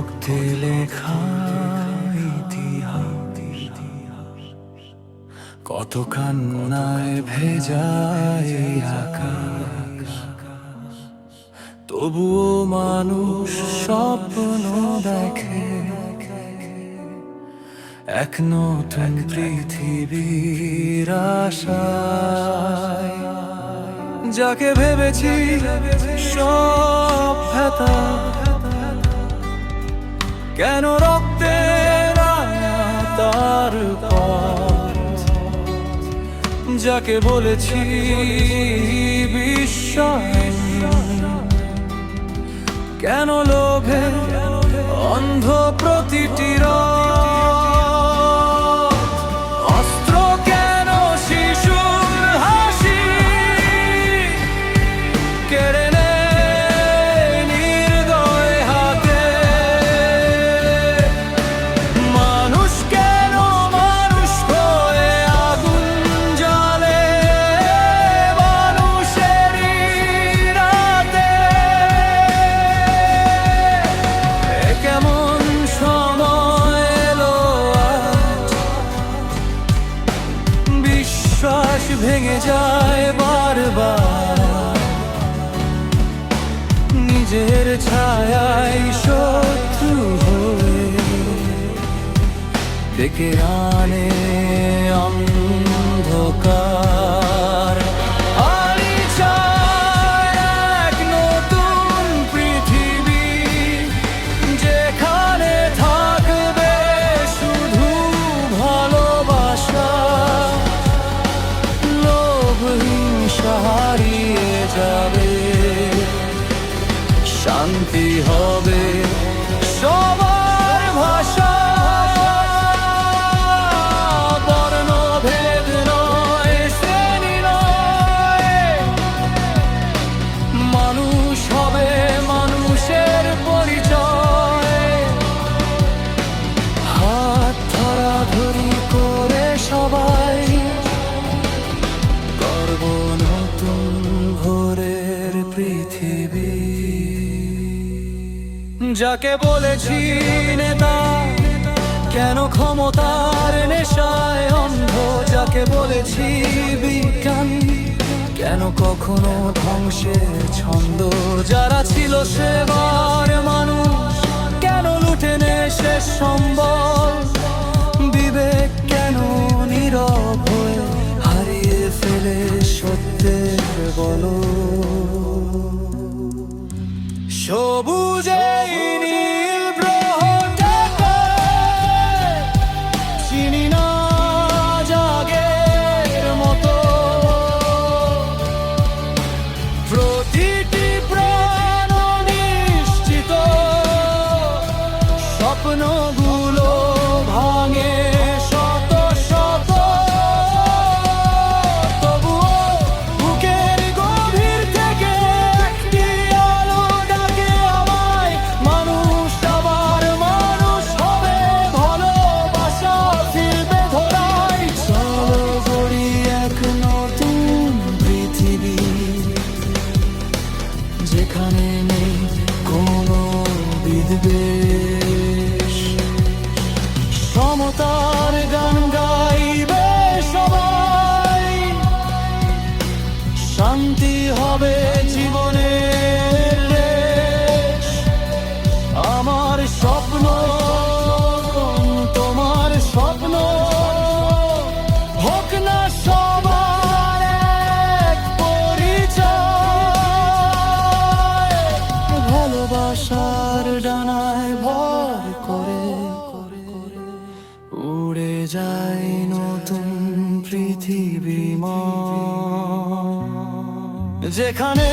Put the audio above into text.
রক্তে লেখা ইতিহাস, কত কান্নায় ভেজায় এই আকাশ। তবুও মানুষ স্বপ্ন দেখে এক নতুন পৃথিবীর আশায়। যাকে ভেবেছি সব ব্যথা, কেন রক্তের তার পথ। যাকে বলেছি বিশ্বাস, কেন লোভে অন্ধ প্রতিটি অস্ত্র, কেন শিশুর হাসি কেড়ে নেয় নির্দয় হাতে। মানুষ কেন মানুষ হয়ে আগুন জ্বালে মানুষেরই রাতে। কেমন সময় এলো আজ, বিশ্বাস ভেঙে যায় বারবার। নিজের ছায়ায় শত্রু হয়ে ডেকে আনে অন্ধকার। আমি চাই এক নতুন পৃথিবী, যেখানে থাকবে শুধু ভালোবাসা। লোভ হিংসা হারিয়ে যাবে, শান্তি হবে সবার ভাষা। বর্ণভেদ নয়, শ্রেণী নয়, মানুষ হবে মানুষের পরিচয়। হাত ধরাধরি করে সবাই করব নতুন ভোরের পৃথিবী। যাকে বলেছি নেতা, কেন ক্ষমতার নেশায় অন্ধ। যাকে বলেছি বিজ্ঞানী, কেন কখনো ধ্বংসের ছন্দ। যারা ছিল সেবার মানুষ, কেন লুটে নেয় শেষ সম্বল। বিবেক কেন নীরব হয়ে হারিয়ে ফেলে সত্যের বলো। সবুজে নীল গ্রহটাকে চিনি না জাগের মতো। প্রতিটি প্রাণ নিশ্চিত, স্বপ্নগুলো ভাঙে শত শত। তবুও বুকের গভীর থেকে একটি আলো ডাকে আমায়। মানুষ আবার মানুষ হবে, ভালোবাসা ফিরবে ধরায়। চলো গড়ি এক নতুন পৃথিবী, যেখানে নেই কোনো বিদ্বেষ। সমতার গান গাইবে সবাই, শান্তি হবে জীবনের রেশ। আমার স্বপ্ন তোমার স্বপ্ন, হোক না সবার এক পরিচয়। ভালোবাসার ডানায় ভর করে উড়ে যায় নতুন পৃথিবী, যেখানে